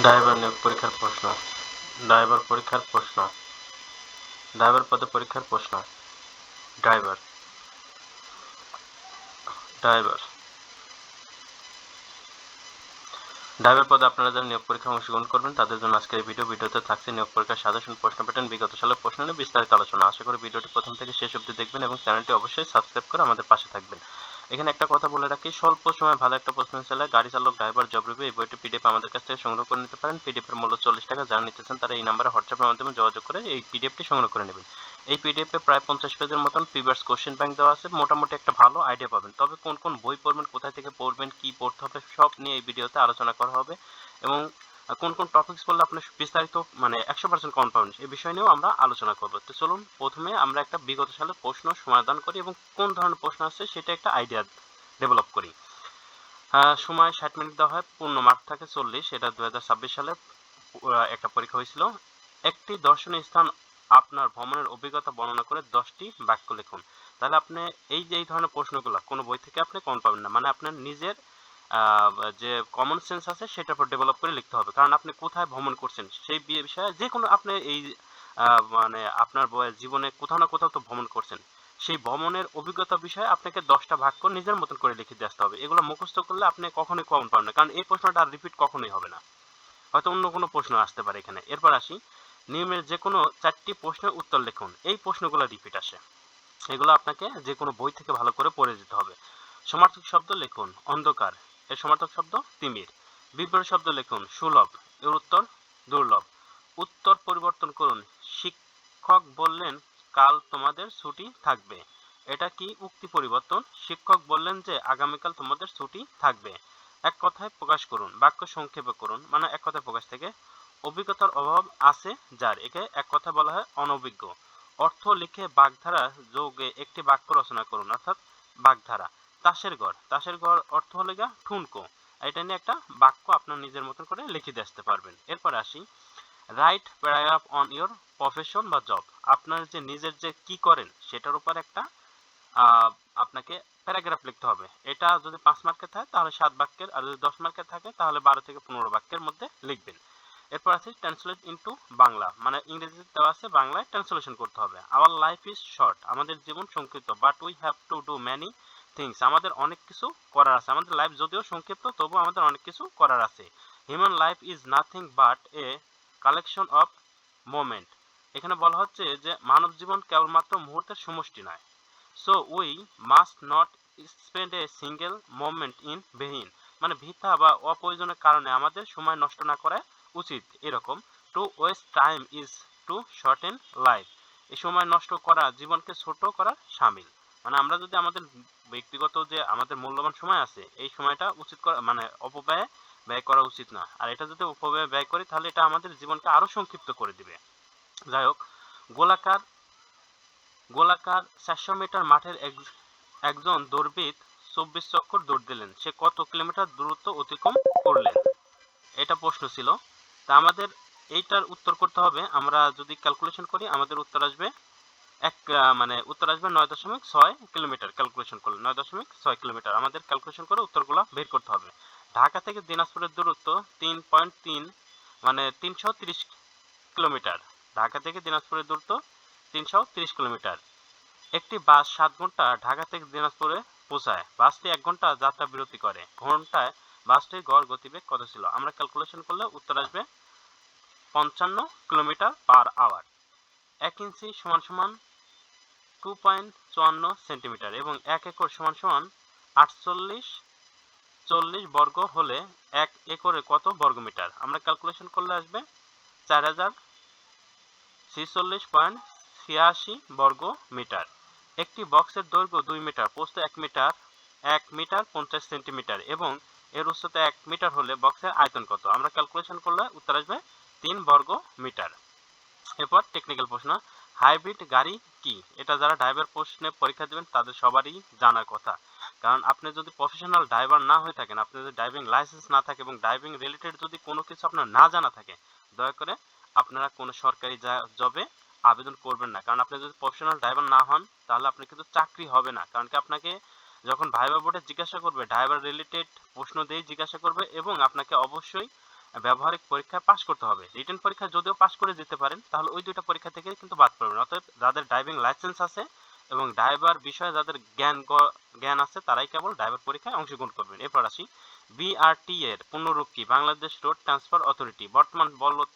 Driver নিয়োগ পরীক্ষার প্রশ্ন। ড্রাইভার পরীক্ষার প্রশ্ন। ড্রাইভার পদে পরীক্ষার প্রশ্ন। ড্রাইভার। ড্রাইভার। ড্রাইভার পদে আপনারা যারা নিয়োগ পরীক্ষায় অংশগ্রহণ করবেন তাদের জন্য আজকের এই ভিডিওতে থাকছে নিয়োগ পরীক্ষার সাজেশন, প্রশ্ন প্যাটার্ন, বিগত সালের প্রশ্ন নিয়ে বিস্তারিত আলোচনা। আশা করি ভিডিওটি প্রথম থেকে শেষ অবধি দেখবেন এবং চ্যানেলটি অবশ্যই সাবস্ক্রাইব করে আমাদের পাশে থাকবেন। এখানে একটা কথা বলে রাখি, স্বল্প সময়ে ভালো একটা প্রশ্ন চাইলে গাড়ি চালক ড্রাইভার জব রিভিউ এই বইটি পিডিএফ আমাদের কাছ থেকে সংগ্রহ করে নিতে পারেন। পিডিএফ এর মূল্য 40 টাকা। যারা নিতে চান তারা এই নাম্বারে হোয়াটসঅ্যাপের মাধ্যমে যোগাযোগ করে এই পিডিএফটি সংগ্রহ করে নেবেন। এই পিডিএফে প্রায় 50 পেজের মতন প্রিভিয়াস কোশ্চেন ব্যাংক দেওয়া আছে। মোটামুটি একটা ভালো আইডিয়া পাবেন। তবে কোন কোন বই পড়বেন, কোথায় থেকে পড়বেন, কি পড়তে হবে সব নিয়ে এই ভিডিওতে আলোচনা করা হবে এবং কোন কোন টপিকস পড়লে আপনি বিস্তারিত 100% কমন পাবেন এই বিষয় নিয়েও আমরা আলোচনা করব। তো চলুন প্রথমে আমরা একটা বিগত সালের প্রশ্ন সমাধান করি এবং কোন ধরনের প্রশ্ন আছে সেটা একটা আইডিয়া ডেভেলপ করি। সময় 60 মিনিট দেওয়া হয়, পূর্ণ মার্ক থাকে 40। এটা 2026 সালে একটা পরীক্ষা হয়েছিল। একটি দর্শনীয় স্থান আপনার ভ্রমণের অভিজ্ঞতা বর্ণনা করে 10টি বাক্য লিখুন। তাহলে আপনি এই ধরনের প্রশ্নগুলো কোনো বই থেকে আপনি কমন পাবেন না, মানে আপনার নিজের যে কমন সেন্স আছে সেটার উপর ডেভেলপ করে লিখতে হবে। কারণ আপনি কোথায় ভ্রমণ করছেন সেই বিষয়ে যে কোনো আপনি এই আপনার জীবনে কোথাও না কোথাও তো ভ্রমণ করছেন, সেই ভ্রমণের অভিজ্ঞতা বিষয়ে আপনাকে 10টা বাক্য নিজের মতন করে লিখে দিয়ে আসতে হবে। এগুলো মুখস্থ করলে আপনি কখনোই কমন পাবেন না, কারণ এই প্রশ্নটা আর রিপিট কখনোই হবে না, হয়তো অন্য কোনো প্রশ্ন আসতে পারে এখানে। এরপর আসি, নিয়মের যে কোনো 4টি প্রশ্নের উত্তর লিখুন। এই প্রশ্নগুলো রিপিট আসে, এগুলো আপনাকে যে কোনো বই থেকে ভালো করে পড়ে যেতে হবে। সমার্থক শব্দ লিখুন, অন্ধকার এর সমার্থক শব্দ তিমির। বিপরীত শব্দ লিখুন, সুলভ এর উত্তর দুর্লভ। উত্তর পরিবর্তন করুন, শিক্ষক বললেন কাল তোমাদের ছুটি থাকবে। এটা কি উক্তি পরিবর্তন? শিক্ষক বললেন যে আগামীকাল তোমাদের ছুটি থাকবে। এক কথায় প্রকাশ করুন, বাক্য সংক্ষেপে করুন, মানে এক কথায় প্রকাশ থেকে। অভিজ্ঞতার অভাব আছে যার, একে এক কথায় বলা হয় অনভিজ্ঞ। অর্থ লিখে বাগধারা যোগে একটি বাক্য রচনা করুন, অর্থাৎ বাগধারা। তাসের ঘর অর্থ হলে গা ঠুনকো। এটা নিয়ে একটা বাক্য আপনার নিজের মতন করে লিখে দিয়ে আসতে পারবেন। এরপর আসি, write paragraph on your profession বা জব। আপনার যে নিজের যে কি করেন সেটার উপর একটা আপনাকে প্যারাগ্রাফ লিখতে হবে। এটা যদি 5 মার্কের থাকে তাহলে 7 বাক্যের, আর যদি 10 মার্কের থাকে তাহলে 12 থেকে 15 বাক্যের মধ্যে লিখবেন। এরপর আছে ট্রান্সলেট ইনটু বাংলা, মানে ইংরেজিতে দেওয়া আছে, বাংলায় ট্রান্সলেশন করতে হবে। আওয়ার লাইফ ইজ শর্ট, আমাদের জীবন সংক্ষিপ্ত, but we have to do many things, আমাদের অনেক কিছু করার আছে। আমাদের লাইফ যদিও সংক্ষিপ্ত তবু আমাদের অনেক কিছু করার আছে। Human life is nothing but a collection of moment, এখানে বলা হচ্ছে যে মানব জীবন কেবলমাত্র মুহূর্তের সমষ্টি নয়। So we must not spend a single moment in vein, মানে বৃথা বা অপ্রয়োজনীয় কারণে আমাদের সময় নষ্ট না করা উচিত। এরকম to waste time is to shorten life, এই সময় নষ্ট করা জীবনকে ছোট করার শামিল। মানে আমরা যদি আমাদের ব্যক্তিগত যে আমাদের মূল্যবান সময় আছে এই সময়টা উচিত করা, মানে অপব্যয় ব্যয় করা উচিত না। আর এটা যদি অপব্যয় ব্যয় করি তাহলে এটা আমাদের জীবনকে আরো সংক্ষিপ্ত করে দিবে। যাই হোক, গোলাকার গোলাকার 400 মিটার মাঠের একজন দৌড়বিদ 24 চক্কর দৌড় দিলেন, সে কত কিলোমিটার দূরত্ব অতিক্রম করলেন? এটা প্রশ্ন ছিল। তা আমাদের এইটার উত্তর করতে হবে, আমরা যদি ক্যালকুলেশন করি আমাদের উত্তর আসবে উত্তর আসবে 9.6 কিলোমিটার। ক্যালকুলেশন করলে 9.6 কিলোমিটার আমাদের ক্যালকুলেশন করে উত্তরগুলো বের করতে হবে। ঢাকা থেকে দিনাজপুরের দূরত্ব 3.3, মানে 330 কিলোমিটার। ঢাকা থেকে দিনাজপুরের দূরত্ব 330 কিলোমিটার। একটি বাস 7 ঘন্টা ঢাকা থেকে দিনাজপুরে পৌঁছায়, বাসটি 1 ঘন্টা যাত্রা বিরতি করে, ঘন্টায় বাসটির গড় গতিবেগ কত ছিল? আমরা ক্যালকুলেশন করলে উত্তর আসবে 55 কিলোমিটার পার আওয়ার। 1 ইঞ্চি সমান সমান 2.54 সেন্টিমিটার এবং 1 একর সমান সমান 4840 বর্গ হলে 1 একরে কত বর্গমিটার? আমরা ক্যালকুলেশন করলে আসবে 4046.86 বর্গ মিটার। একটি বক্সের দৈর্ঘ্য 2 মিটার, প্রস্থ 1 মিটার, 1 মিটার 50 সেন্টিমিটার এবং এর উচ্চতা 1 মিটার হলে বক্সের আয়তন কত? আমরা ক্যালকুলেশন করলে উত্তর আসবে 3 বর্গ মিটার। এরপর টেকনিক্যাল প্রশ্ন, হাইব্রিড গাড়ি কি? এটা যারা ড্রাইভার প্রশ্নে পরীক্ষা দেবেন তাদের সবারই জানার কথা, কারণ আপনি যদি প্রফেশনাল ড্রাইভার না হয়ে থাকেন, আপনি যদি ড্রাইভিং লাইসেন্স না থাকে এবং ড্রাইভিং রিলেটেড যদি কোনো কিছু আপনার না জানা থাকে, দয়া করে আপনারা কোনো সরকারি জবে আবেদন করবেন না। কারণ আপনি যদি প্রফেশনাল ড্রাইভার না হন তাহলে আপনার কিন্তু চাকরি হবে না। কারণ কি আপনাকে যখন ভাইবা বোর্ডে জিজ্ঞাসা করবে ড্রাইভার রিলেটেড প্রশ্ন দিয়েই জিজ্ঞাসা করবে এবং আপনাকে অবশ্যই ব্যবহারিক পরীক্ষায় পাস করতে হবে। রিটেন পরীক্ষা যদিও পাস করে যেতে পারেন, তাহলে ওই দুইটা পরীক্ষা থেকে কিন্তু বাদ পড়বেন। অতএব যাদের ড্রাইভিং লাইসেন্স আছে এবং ড্রাইভার বিষয়ে যাদের জ্ঞান আছে তারাই কেবল ড্রাইভার পরীক্ষায় অংশগ্রহণ করবেন। এরপর আসি, বিআরটি এর পূর্ণরূপ কি? Bangladesh road transport authority. বর্তমান বলবৎ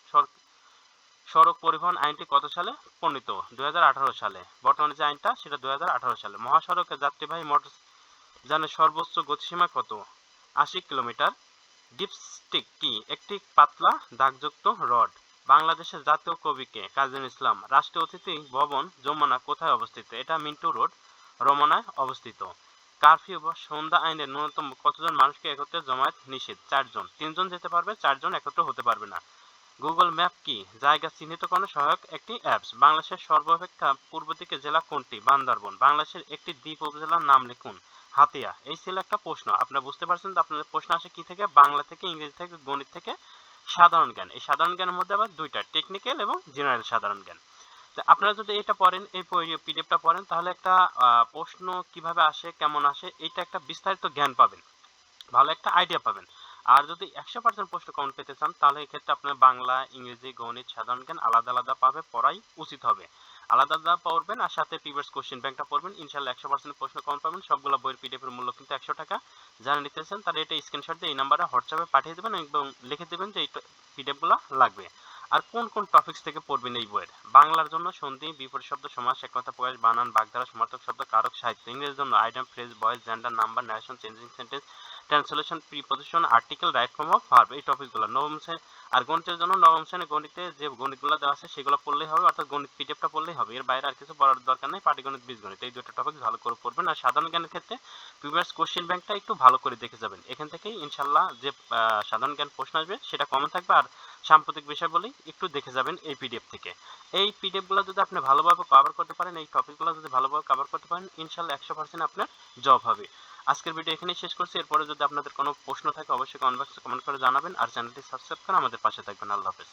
সড়ক পরিবহন আইনটি কত সালে প্রণীত? 2018 সালে। বর্তমানে যে আইনটা সেটা 2018 সালে। মহাসড়কে যাত্রীবাহী মোটরযানের সর্বোচ্চ গতিসীমা কত? 80 কিলোমিটার। ডিপস্টিক কি? একটি পাতলা দাগযুক্ত রড। বাংলাদেশের জাতীয় কবি কে? কাজী নজরুল ইসলাম। রাষ্ট্রীয় অতিথি ভবন যমুনা কোথায় অবস্থিত? এটা মিন্টো রোড, রমনায় অবস্থিত। কারফিউ বা সন্ধ্যা আইনের ন্যূনতম কতজন মানুষকে একত্রে জমায়েত নিষেধ? 4 জন। 3 জন যেতে পারবে, 4 জন একত্রে হতে পারবে না। গুগল ম্যাপ কি? জায়গা চিহ্নিতকরণে সহায়ক একটি অ্যাপস। বাংলাদেশের সর্বাপেক্ষা পূর্ব দিকে জেলা কোনটি? বান্দরবন। বাংলাদেশের একটি দ্বীপ উপজেলার নাম লিখুন। হাতিয়া। এই ছিল একটা প্রশ্ন। আপনারা বুঝতে পারছেন যে আপনাদের প্রশ্ন আসে কি থেকে? বাংলা থেকে, ইংরেজি থেকে, গণিত থেকে, সাধারণ জ্ঞান। এই সাধারণ জ্ঞানের মধ্যে আবার দুইটা, টেকনিক্যাল এবং জেনারেল সাধারণ জ্ঞান। তো আপনারা যদি এটা পড়েন, এই পিডিএফটা পড়েন, তাহলে একটা প্রশ্ন কিভাবে আসে, কেমন আসে, এটা একটা বিস্তারিত জ্ঞান পাবেন, ভালো একটা আইডিয়া পাবেন। আর যদি 100% প্রশ্ন কমন পেতে চান, তাহলে এক্ষেত্রে আপনার বাংলা, ইংরেজি, গণিত, সাধারণ জ্ঞান আলাদা আলাদা পাবে, পড়াই উচিত হবে। আলাদা আলাদা পড়বেন আর সাথে প্রিভিয়াস কোশ্চেন ব্যাংকটা পড়বেন, ইনশাল্লাহ 100% প্রশ্ন কমন পাবেন। সবগুলো বইয়ের পিডিএফ এর মূল্য কিন্তু 100 টাকা। যারা নিতে চান তারা এটা স্ক্রিনশট দিয়ে এই নাম্বারে হোয়াটসঅ্যাপে পাঠিয়ে দেবেন এবং লিখে দেবেন যে এই পিডিএফ গুলো লাগবে। আর কোন কোন টপিকস থেকে পড়বেন এই বইয়ের? বাংলার জন্য সন্ধি, বিপরীত শব্দ, সমাস, এককথা প্রকাশ, বানান, বাগধারা, সমার্থক শব্দ, কারক, সাহিত্য। ইংরেজির জন্য item, phrase, voice, gender, number, narration, changing sentence, translation, preposition, article, right form of verb. এই টপিকগুলো নবম শ্রেণী। আর গণিতের জন্য নবম শ্রেণী গণিতে যে গণিতগুলো দেওয়া আছে সেগুলো পড়লেই হবে, অর্থাৎ গণিত পিডিএফটা পড়লেই হবে। এর বাইরে আর কিছু পড়ার দরকার নেই। পাটিগণিত, বীজগণিত, এই দুটো টপিক ভালো করে পড়বেন। আর সাধারণ জ্ঞানের ক্ষেত্রে প্রিভিয়াস কোশ্চেন ব্যাংকটা একটু ভালো করে দেখে যাবেন। এখান থেকেই ইনশাল্লাহ যে সাধারণ জ্ঞান প্রশ্ন আসবে সেটা কমন থাকবে। আর সাম্প্রতিক বিষয় বলেই একটু দেখে যাবেন এই পিডিএফ থেকে। এই পিডিএফ গুলো যদি আপনি ভালোভাবে কভার করতে পারেন, এই টপিকগুলো যদি ভালোভাবে কভার করতে পারেন, ইনশাল্লাহ 100% আপনার জব হবে। আজকের ভিডিও এখানেই শেষ করছি। এরপরে যদি আপনাদের কোনো প্রশ্ন থাকে অবশ্যই কমেন্ট বক্সে কমেন্ট করে জানাবেন। আর চ্যানেলটি সাবস্ক্রাইব করে আমাদের পাশে থাকবেন। আল্লাহ হাফেজ।